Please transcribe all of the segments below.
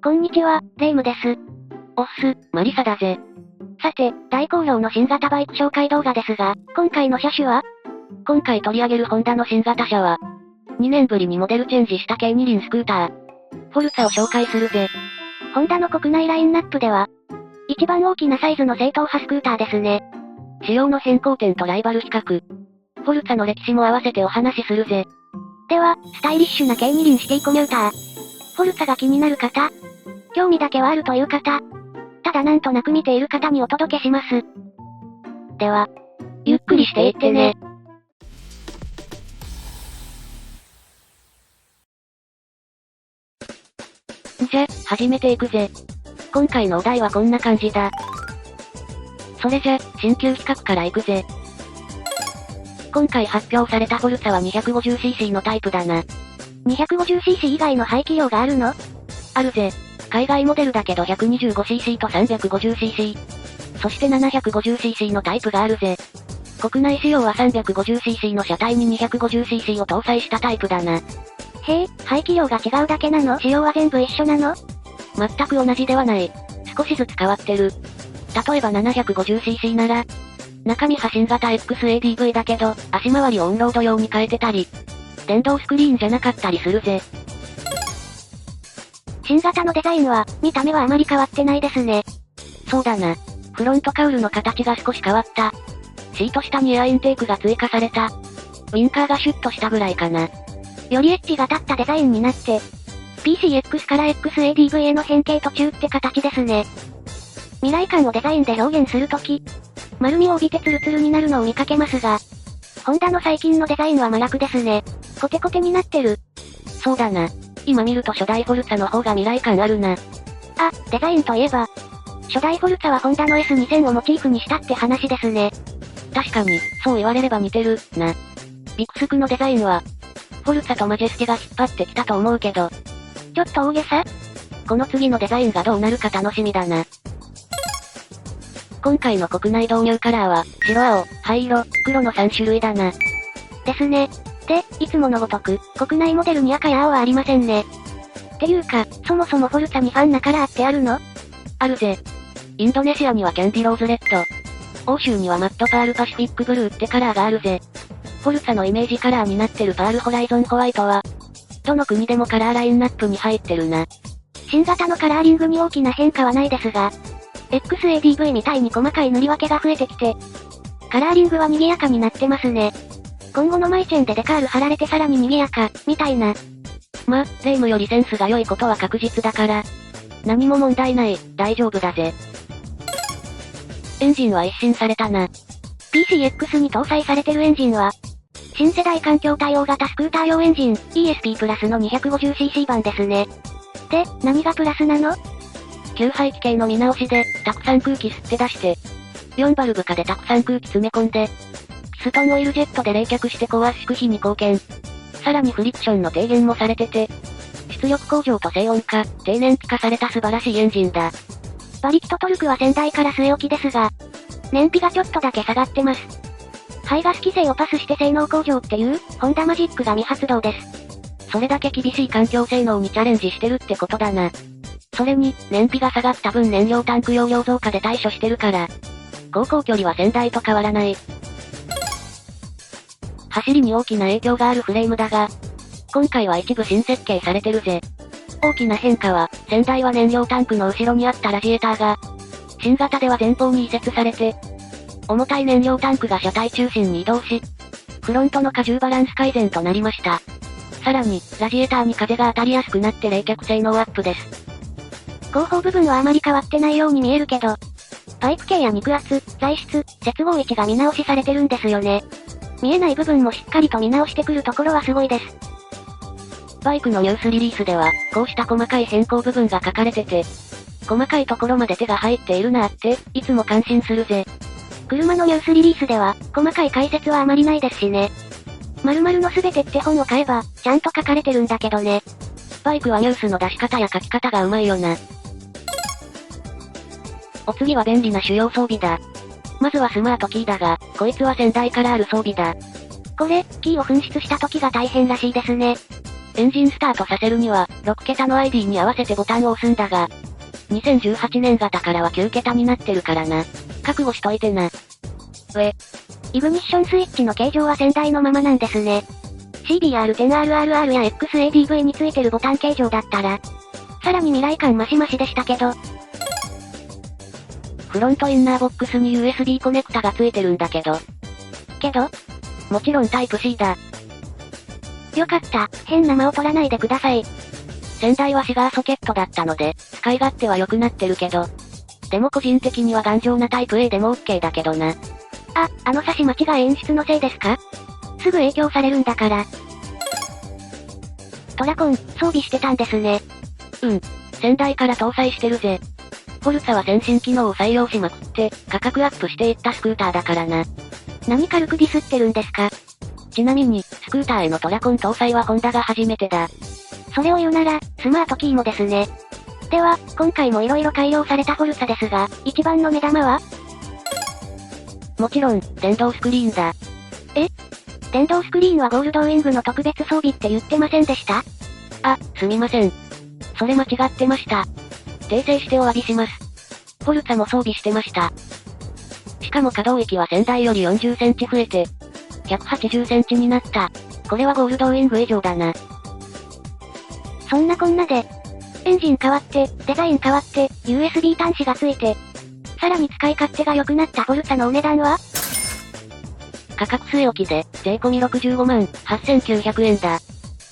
こんにちは、レイムです。おっす、マリサだぜ。さて、大好評の新型バイク紹介動画ですが、今回の車種は？今回取り上げるホンダの新型車は、2年ぶりにモデルチェンジした軽二輪スクーター、フォルツァを紹介するぜ。ホンダの国内ラインナップでは、一番大きなサイズの正統派スクーターですね。仕様の変更点とライバル比較、フォルツァの歴史も合わせてお話しするぜ。では、スタイリッシュな軽二輪シティコミューター。フォルツァが気になる方、興味だけはあるという方、ただなんとなく見ている方にお届けします。では、ゆっくりしていってね。じゃ、始めていくぜ。今回のお題はこんな感じだ。それじゃ、新旧比較からいくぜ。今回発表されたフォルツァは 250cc のタイプだな。250cc 以外の排気量があるの？あるぜ。海外モデルだけど 125cc と 350cc。そして 750cc のタイプがあるぜ。国内仕様は 350cc の車体に 250cc を搭載したタイプだな。へえ、排気量が違うだけなの？仕様は全部一緒なの？全く同じではない。少しずつ変わってる。例えば 750cc なら、中身は新型 XADV だけど、足回りをオンロード用に変えてたり、電動スクリーンじゃなかったりするぜ。新型のデザインは、見た目はあまり変わってないですね。そうだな。フロントカウルの形が少し変わった。シート下にエアインテークが追加された。ウィンカーがシュッとしたぐらいかな。よりエッジが立ったデザインになって、PCX から XADV への変形途中って形ですね。未来感をデザインで表現するとき、丸みを帯びてツルツルになるのを見かけますが、ホンダの最近のデザインは真逆ですね。コテコテになってる。そうだな。今見ると初代フォルツァの方が未来感あるな。あ、デザインといえば、初代フォルツァはホンダの S2000 をモチーフにしたって話ですね。確かに、そう言われれば似てる、な。ビクスクのデザインは、フォルツァとマジェスティが引っ張ってきたと思うけど、ちょっと大げさ？この次のデザインがどうなるか楽しみだな。今回の国内導入カラーは、白青、灰色、黒の3種類だな。ですね。で、いつものごとく、国内モデルに赤や青はありませんね。っていうか、そもそもフォルツァにファンなカラーってあるの？あるぜ。インドネシアにはキャンディローズレッド。欧州にはマットパールパシフィックブルーってカラーがあるぜ。フォルツァのイメージカラーになってるパールホライゾンホワイトは、どの国でもカラーラインナップに入ってるな。新型のカラーリングに大きな変化はないですが、XADV みたいに細かい塗り分けが増えてきて、カラーリングは賑やかになってますね。今後のマイチェンでデカール貼られてさらに賑やか、みたいな。ま、レイムよりセンスが良いことは確実だから、何も問題ない、大丈夫だぜ。エンジンは一新されたな。PCX に搭載されてるエンジンは、新世代環境対応型スクーター用エンジン、ESP プラスの 250cc 版ですね。で、何がプラスなの？給排気系の見直しで、たくさん空気吸って出して、4バルブ化でたくさん空気詰め込んで、ピストンオイルジェットで冷却して高圧縮比に貢献。さらにフリクションの低減もされてて、出力向上と静音化、低燃費化された素晴らしいエンジンだ。馬力とトルクは先代から据え置きですが、燃費がちょっとだけ下がってます。排ガス規制をパスして性能向上っていう、ホンダマジックが未発動です。それだけ厳しい環境性能にチャレンジしてるってことだな。それに、燃費が下がった分燃料タンク容量増加で対処してるから、航行距離は先代と変わらない。走りに大きな影響があるフレームだが、今回は一部新設計されてるぜ。大きな変化は、先代は燃料タンクの後ろにあったラジエーターが、新型では前方に移設されて、重たい燃料タンクが車体中心に移動し、フロントの荷重バランス改善となりました。さらに、ラジエーターに風が当たりやすくなって冷却性能アップです。後方部分はあまり変わってないように見えるけど、パイプ径や肉圧、材質、接合位置が見直しされてるんですよね。見えない部分もしっかりと見直してくるところはすごいです。バイクのニュースリリースでは、こうした細かい変更部分が書かれてて、細かいところまで手が入っているなって、いつも感心するぜ。車のニュースリリースでは、細かい解説はあまりないですしね。〇〇のすべてって本を買えば、ちゃんと書かれてるんだけどね。バイクはニュースの出し方や書き方がうまいよな。お次は便利な主要装備だ。まずはスマートキーだが、こいつは先代からある装備だ。これ、キーを紛失した時が大変らしいですね。エンジンスタートさせるには、6桁の ID に合わせてボタンを押すんだが、2018年型からは9桁になってるからな。覚悟しといてな。イグニッションスイッチの形状は先代のままなんですね。CBR10RRR や XADV についてるボタン形状だったら、さらに未来感マシマシでしたけど。フロントインナーボックスに USB コネクタがついてるんだけど。もちろんタイプ C だ。よかった、変な間を取らないでください。先代はシガーソケットだったので、使い勝手は良くなってるけど。でも個人的には頑丈なタイプ A でも OK だけどな。あの差し間違い演出のせいですか？すぐ影響されるんだから。トラコン、装備してたんですね。先代から搭載してるぜ。フォルツァは先進機能を採用しまくって、価格アップしていったスクーターだからな。何軽くディスってるんですか？ちなみに、スクーターへのトラコン搭載はホンダが初めてだ。それを言うなら、スマートキーもですね。では、今回も色々改良されたフォルツァですが、一番の目玉は？もちろん、電動スクリーンだ。電動スクリーンはゴールドウィングの特別装備って言ってませんでした？すみません。それ間違ってました。訂正してお詫びします。フォルツァも装備してました。しかも可動域は先代より40センチ増えて、180センチになった。これはゴールドウィング以上だな。そんなこんなで、エンジン変わって、デザイン変わって、USB 端子がついて、さらに使い勝手が良くなったフォルツァのお値段は？価格据え置きで、税込み65万8900円だ。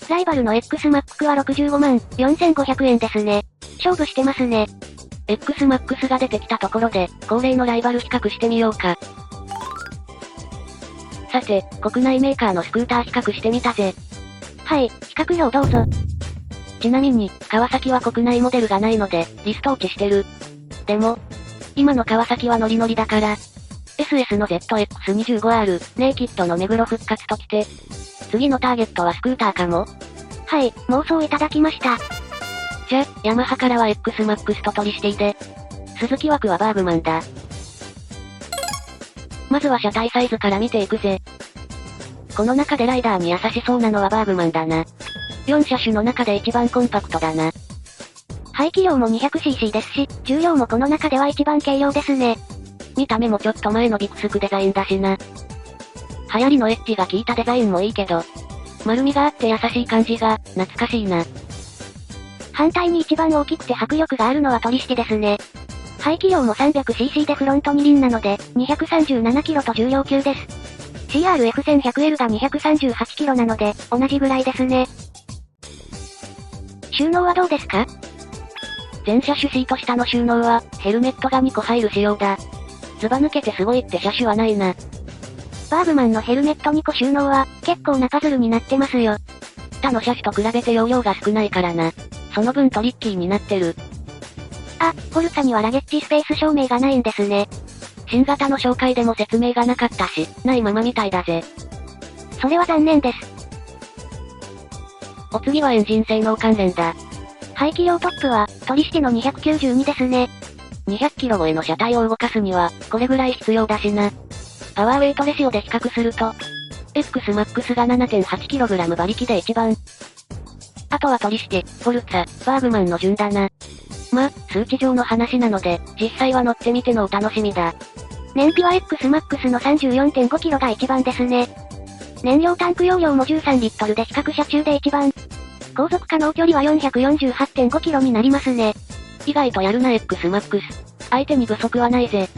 ライバルの XMAX は65万4500円ですね。勝負してますね。XMAX が出てきたところで、恒例のライバル比較してみようか。さて、国内メーカーのスクーター比較してみたぜ。はい、比較表どうぞ。ちなみに、川崎は国内モデルがないので、リスト落ちしてる。でも、今の川崎はノリノリだから、SS の ZX25R、ネイキッドの目黒復活ときて、次のターゲットはスクーターかも？はい、妄想いただきました。じゃ、ヤマハからは XMAX と取りしていで。鈴木枠はバーグマンだ。まずは車体サイズから見ていくぜ。この中でライダーに優しそうなのはバーグマンだな。4車種の中で一番コンパクトだな。排気量も 200cc ですし、重量もこの中では一番軽量ですね。見た目もちょっと前のビクスクデザインだしな。流行りのエッジが効いたデザインもいいけど、丸みがあって優しい感じが、懐かしいな。反対に一番大きくて迫力があるのはトリシティですね。排気量も 300cc でフロント二輪なので、237kgと重量級です。CRF1100L が 238kg なので、同じぐらいですね。収納はどうですか？全車種シート下の収納は、ヘルメットが2個入る仕様だ。ずば抜けてすごいって車種はないな。バーグマンのヘルメット2個収納は、結構なパズルになってますよ。他の車種と比べて容量が少ないからな。その分トリッキーになってる。フォルツァにはラゲッジスペース証明がないんですね。新型の紹介でも説明がなかったし、ないままみたいだぜ。それは残念です。お次はエンジン性能関連だ。排気量トップは、トリシティの292ですね。200キロ超えの車体を動かすには、これぐらい必要だしな。パワーウェイトレシオで比較すると、XMAX が 7.8kg 馬力で一番。あとはトリシティ、フォルツァ、バーグマンの順だな。数値上の話なので、実際は乗ってみてのお楽しみだ。燃費は XMAX の 34.5kg が一番ですね。燃料タンク容量も13リットルで比較車中で一番。航続可能距離は 448.5km になりますね。意外とやるな XMAX。相手に不足はないぜ。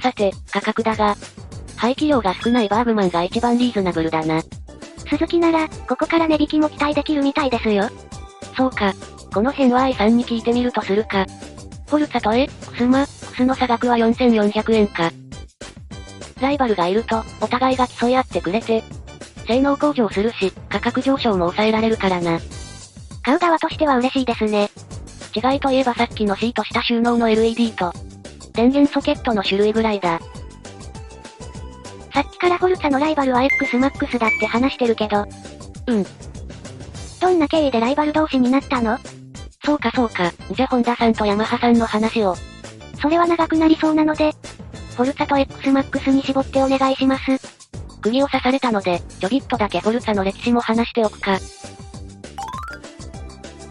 さて、価格だが、排気量が少ないバーグマンが一番リーズナブルだな。鈴木なら、ここから値引きも期待できるみたいですよ。そうか。この辺は愛さんに聞いてみるとするか。フォルツァとXMAXの差額は4400円か。ライバルがいると、お互いが競い合ってくれて、性能向上するし、価格上昇も抑えられるからな。買う側としては嬉しいですね。違いといえばさっきのシート下収納の LED と、電源ソケットの種類ぐらいだ。さっきからフォルツァのライバルは XMAX だって話してるけど。どんな経緯でライバル同士になったの？そうか。じゃホンダさんとヤマハさんの話を。それは長くなりそうなので、フォルツァと XMAX に絞ってお願いします。釘を刺されたので、ちょびっとだけフォルツァの歴史も話しておくか。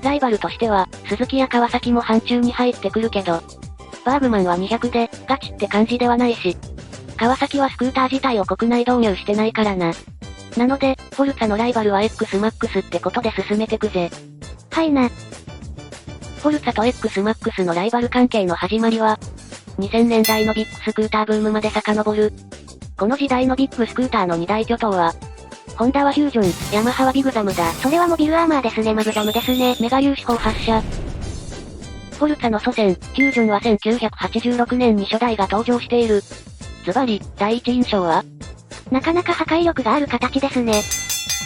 ライバルとしては、鈴木や川崎も範疇に入ってくるけど、バーグマンは200で、ガチって感じではないし、川崎はスクーター自体を国内導入してないからな。なので、フォルツァのライバルは X-MAX ってことで進めてくぜ。はいな。フォルツァと X-MAX のライバル関係の始まりは、2000年代のビッグスクーターブームまで遡る。この時代のビッグスクーターの二大巨頭は、ホンダはフュージョン、ヤマハはビグザムだ。それはモビルアーマーですね。マグザムですね。メガ粒子砲発射。フォルツァの祖先、フュージョンは1986年に初代が登場している。ズバリ、第一印象は？なかなか破壊力がある形ですね。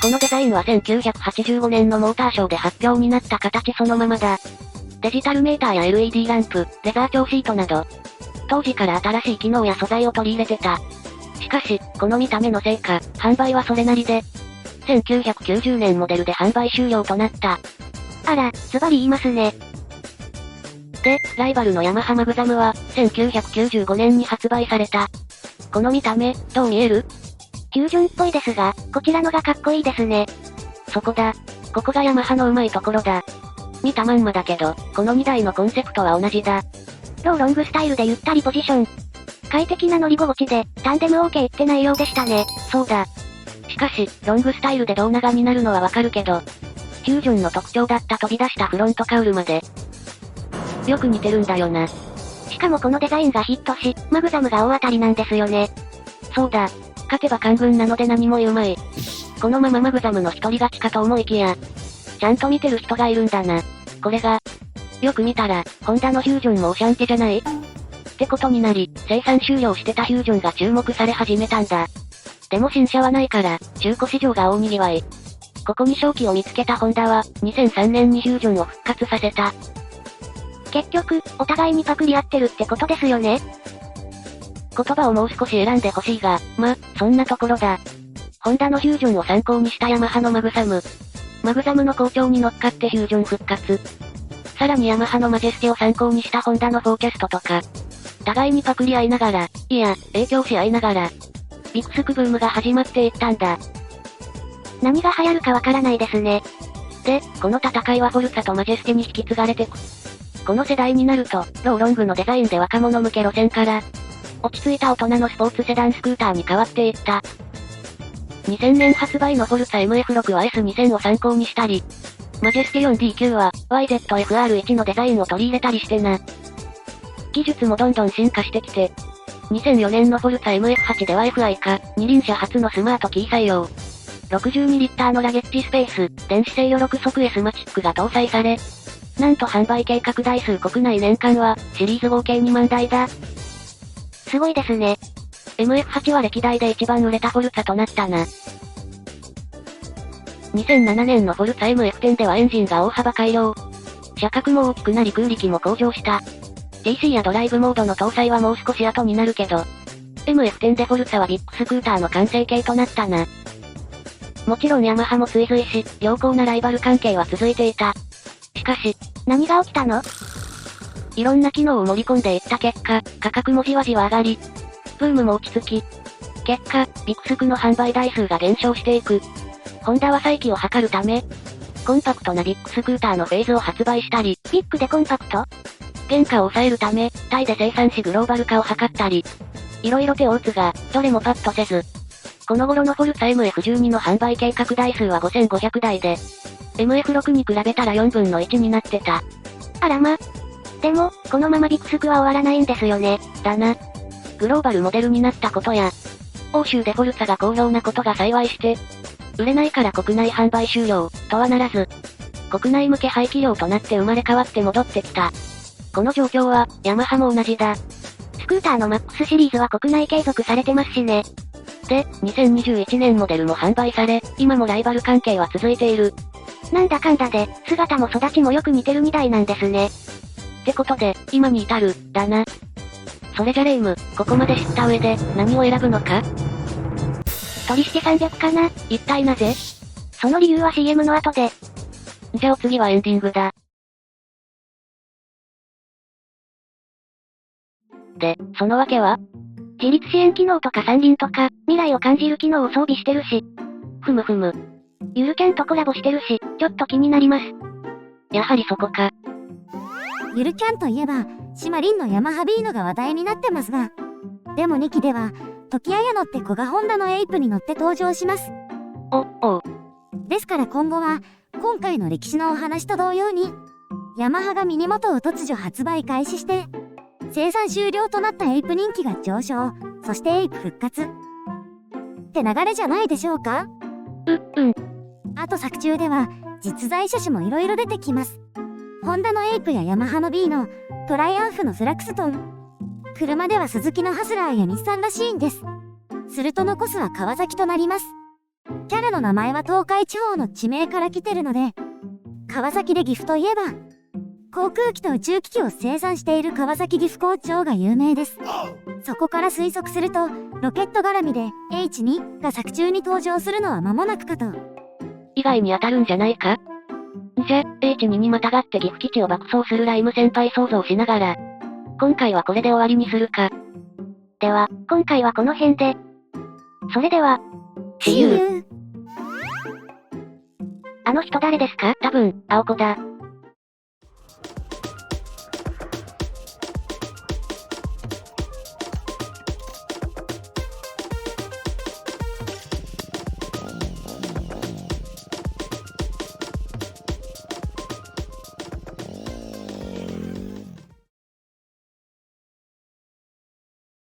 このデザインは1985年のモーターショーで発表になった形そのままだ。デジタルメーターや LED ランプ、レザー強シートなど、当時から新しい機能や素材を取り入れてた。しかし、この見た目のせいか、販売はそれなりで、1990年モデルで販売終了となった。あら、ズバリ言いますね。で、ライバルのヤマハマグザムは、1995年に発売された。この見た目、どう見える？フュージョンっぽいですが、こちらのがかっこいいですね。そこだ。ここがヤマハのうまいところだ。見たまんまだけど、この2台のコンセプトは同じだ。ローロングスタイルでゆったりポジション。快適な乗り心地で、タンデム OK って内容でしたね。そうだ。しかし、ロングスタイルで胴長になるのはわかるけど、フュージョンの特徴だった飛び出したフロントカウルまで、よく似てるんだよな。しかもこのデザインがヒットし、マグザムが大当たりなんですよね。そうだ。勝てば官軍なので何も言うまい。このままマグザムの一人勝ちかと思いきや、ちゃんと見てる人がいるんだな。これが、よく見たら、ホンダのフュージョンもオシャンテじゃない？ってことになり、生産終了してたフュージョンが注目され始めたんだ。でも新車はないから、中古市場が大賑わい。ここに商機を見つけたホンダは、2003年にフュージョンを復活させた。結局、お互いにパクり合ってるってことですよね。言葉をもう少し選んでほしいが、そんなところだ。ホンダのフュージョンを参考にしたヤマハのマグザム。マグザムの好調に乗っかってフュージョン復活。さらにヤマハのマジェステを参考にしたホンダのフォーキャストとか。互いにパクり合いながら、いや、影響し合いながら、ビッグスクブームが始まっていったんだ。何が流行るかわからないですね。で、この戦いはフォルツァとマジェステに引き継がれてく。この世代になると、ローロングのデザインで若者向け路線から、落ち着いた大人のスポーツセダンスクーターに変わっていった。2000年発売のフォルツァ MF6 は S2000 を参考にしたり、マジェステ 4D9 は YZF-R1 のデザインを取り入れたりしてな。技術もどんどん進化してきて、2004年のフォルツァ MF8 では Fi 化、二輪車初のスマートキー採用。62リッターのラゲッジスペース、電子制御6速 S マチックが搭載され、なんと販売計画台数国内年間は、シリーズ合計2万台だ。すごいですね。MF8 は歴代で一番売れたフォルツァとなったな。2007年のフォルツァ MF10 ではエンジンが大幅改良。車格も大きくなり空力も向上した。TC やドライブモードの搭載はもう少し後になるけど、MF10 でフォルツァはビッグスクーターの完成形となったな。もちろんヤマハも追随し、良好なライバル関係は続いていた。しかし、何が起きたの？いろんな機能を盛り込んでいった結果、価格もじわじわ上がり、ブームも落ち着き、結果、ビッグスクの販売台数が減少していく。ホンダは再起を図るため、コンパクトなビッグスクーターのフェーズを発売したり、ビッグでコンパクト？原価を抑えるため、タイで生産しグローバル化を図ったり、いろいろ手を打つが、どれもパッとせず。この頃のフォルツァ MF12 の販売計画台数は5500台で、MF6 に比べたら4分の1になってた。あらま。でも、このままビッグスクは終わらないんですよね。だな。グローバルモデルになったことや、欧州でフォルツァが好評なことが幸いして、売れないから国内販売終了、とはならず、国内向け排気量となって生まれ変わって戻ってきた。この状況は、ヤマハも同じだ。スクーターのマックスシリーズは国内継続されてますしね。で、2021年モデルも販売され、今もライバル関係は続いている。なんだかんだで、姿も育ちもよく似てる2台なんですね。ってことで、今に至る、だな。それじゃレイム、ここまで知った上で、何を選ぶのか？取りして300かな？一体なぜ？その理由は CM の後で。じゃあお次はエンディングだ。で、そのわけは？自立支援機能とか三輪とか、未来を感じる機能を装備してるし。ふむふむ。ゆるキャンとコラボしてるし、ちょっと気になります。やはりそこか。ゆるキャンといえば、シマリンのヤマハビーノが話題になってますが、でも2期では、時綾乃って子がホンダのエイプに乗って登場します。おう。ですから今後は、今回の歴史のお話と同様に、ヤマハがミニモトを突如発売開始して、生産終了となったエイプ人気が上昇、そしてエイプ復活。って流れじゃないでしょうか？あと作中では、実在車種も色々出てきます。ホンダのエイプやヤマハのビーノ、トライアンフのフラクストン。車ではスズキのハスラーや日産らしいんです。すると残すは川崎となります。キャラの名前は東海地方の地名から来てるので、川崎で岐阜といえば、航空機と宇宙機器を生産している川崎岐阜工場が有名です。そこから推測すると、ロケット絡みで H2 が作中に登場するのは間もなくかと。以外に当たるんじゃないか？じゃ、H2 にまたがって岐阜基地を爆走するライム先輩想像しながら、今回はこれで終わりにするか。では、今回はこの辺で。それでは、See you! あの人誰ですか？多分、青子だ。